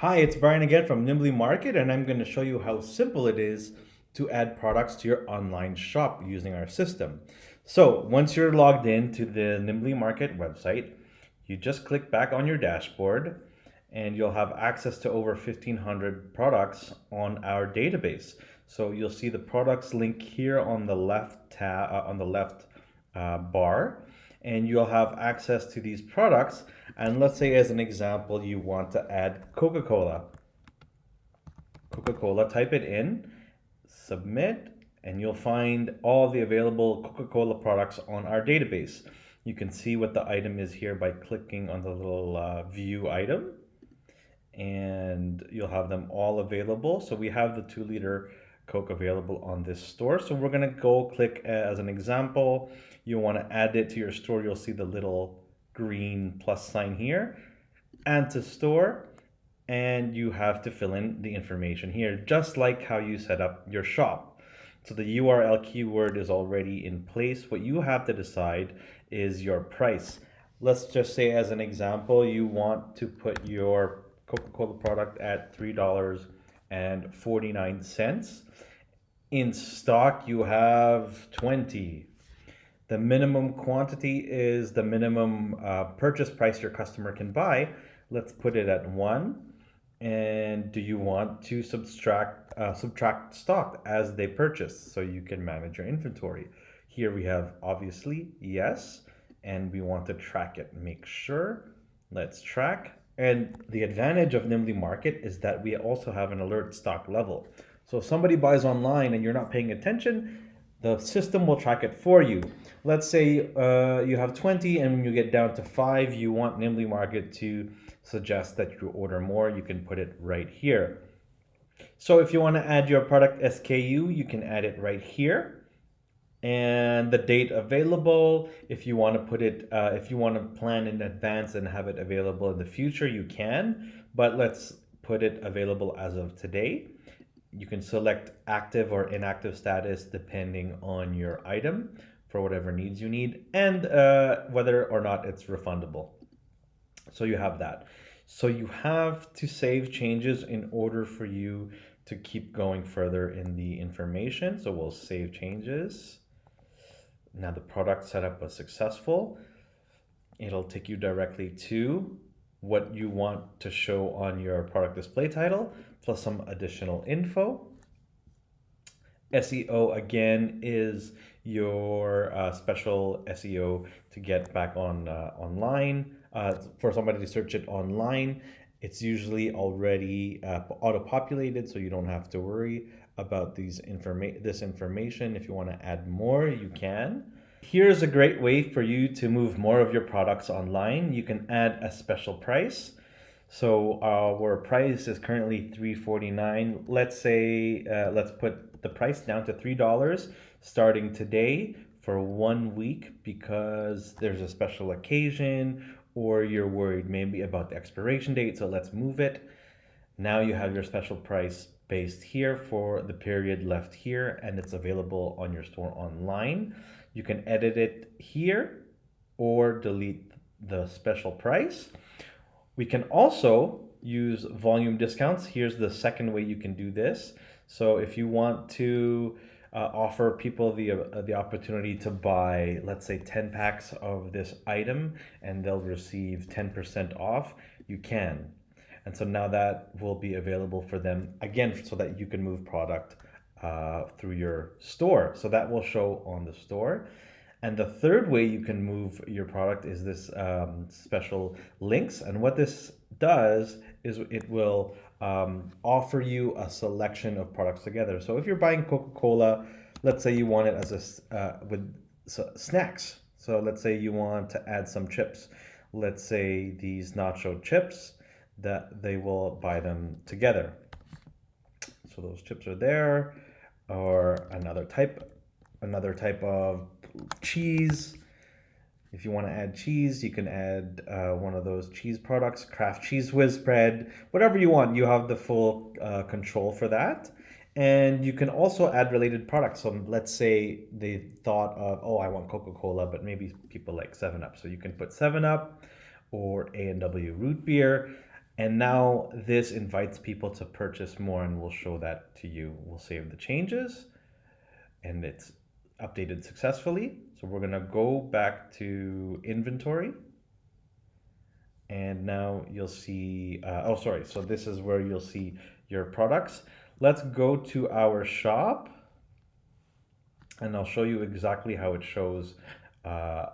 Hi, it's Brian again from Nimbly Market, and I'm going to show you how simple it is to add products to your online shop using our system. So, once you're logged in to the Nimbly Market website, you just click back on your dashboard and you'll have access to over 1,500 products on our database. So, you'll see the products link here on the left bar, and you'll have access to these products. And let's say, as an example, you want to add Coca-Cola. Coca-Cola, type it in, submit, and you'll find all the available Coca-Cola products on our database. You can see what the item is here by clicking on the little view item, and you'll have them all available. So we have the 2 liter Coke available on this store. So we're gonna go click as an example. You wanna add it to your store. You'll see the little green plus sign here. Add to store, and you have to fill in the information here, just like how you set up your shop. So the URL keyword is already in place. What you have to decide is your price. Let's just say, as an example, you want to put your Coca-Cola product at $3.49. In stock, you have 20. The minimum quantity is the minimum purchase price your customer can buy. Let's put it at 1. And do you want to subtract stock as they purchase so you can manage your inventory? Here we have obviously yes, and we want to track it. Make sure. Let's track. And the advantage of Nimbly Market is that we also have an alert stock level. So if somebody buys online and you're not paying attention, the system will track it for you. Let's say you have 20, and when you get down to 5, you want Nimbly Market to suggest that you order more. You can put it right here. So if you want to add your product SKU, you can add it right here. And the date available, if you want to put it, if you want to plan in advance and have it available in the future, you can. But let's put it available as of today. You can select active or inactive status depending on your item for whatever needs you need, and whether or not it's refundable. So you have that. So you have to save changes in order for you to keep going further in the information. So we'll save changes. Now the product setup was successful. It'll take you directly to what you want to show on your product display title, plus some additional info. SEO again is your special SEO to get back on online. For somebody to search it online, it's usually already auto-populated, so you don't have to worry about this information. If you want to add more, you can. Here's a great way for you to move more of your products online. You can add a special price. So our price is currently $3.49. Let's say, let's put the price down to $3 starting today for 1 week, because there's a special occasion or you're worried maybe about the expiration date. So let's move it. Now you have your special price based here for the period left here, and it's available on your store online. You can edit it here or delete the special price. We can also use volume discounts. Here's the second way you can do this. So if you want to offer people the opportunity to buy, let's say, 10 packs of this item, and they'll receive 10% off, you can. And so now that will be available for them again, so that you can move product through your store. So that will show on the store. And the third way you can move your product is this special links. And what this does is it will offer you a selection of products together. So if you're buying Coca-Cola, let's say you want it as with snacks. So let's say you want to add some chips. Let's say these nacho chips, that they will buy them together. So those chips are there, or another type of cheese. If you want to add cheese, you can add one of those cheese products, Kraft Cheese Whiz spread, whatever you want. You have the full control for that. And you can also add related products. So let's say they thought of, oh, I want Coca-Cola, but maybe people like 7-Up. So you can put 7-Up or A&W root beer. And now this invites people to purchase more, and we'll show that to you. We'll save the changes and it's updated successfully. So we're gonna go back to inventory, and now you'll see, oh, sorry. So this is where you'll see your products. Let's go to our shop, and I'll show you exactly how it shows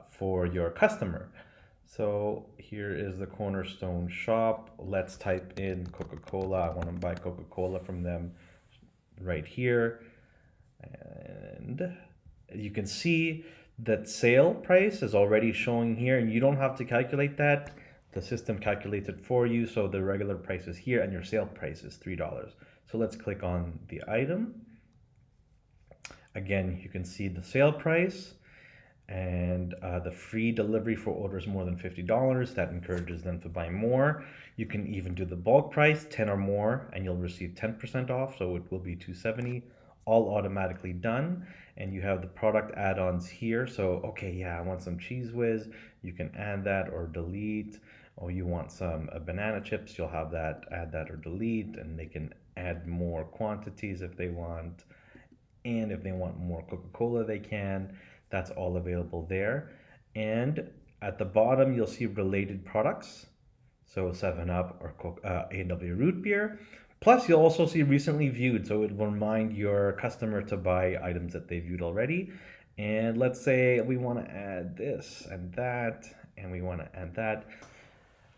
for your customer. So here is the Cornerstone shop. Let's type in Coca-Cola. I want to buy Coca-Cola from them right here. And you can see that sale price is already showing here, and you don't have to calculate that. The system calculates it for you. So the regular price is here and your sale price is $3. So let's click on the item. Again, you can see the sale price and the free delivery for orders more than $50. That encourages them to buy more. You can even do the bulk price, 10 or more, and you'll receive 10% off. So it will be $270, all automatically done. And you have the product add-ons here. So, okay, yeah, I want some Cheese Whiz. You can add that or delete. Or you want some banana chips, you'll have that, add that or delete, and they can add more quantities if they want. And if they want more Coca-Cola, they can. That's all available there. And at the bottom, you'll see related products. So 7-Up or A&W Root Beer. Plus, you'll also see recently viewed. So it will remind your customer to buy items that they viewed already. And let's say we want to add this and that, and we want to add that.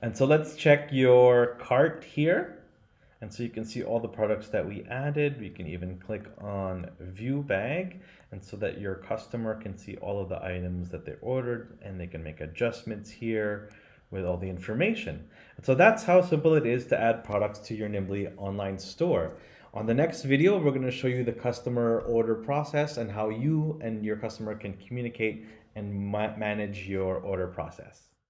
And so let's check your cart here. And so you can see all the products that we added. We can even click on view bag, and so that your customer can see all of the items that they ordered, and they can make adjustments here with all the information. And so that's how simple it is to add products to your Nimbly online store. On the next video, we're going to show you the customer order process and how you and your customer can communicate and manage your order process.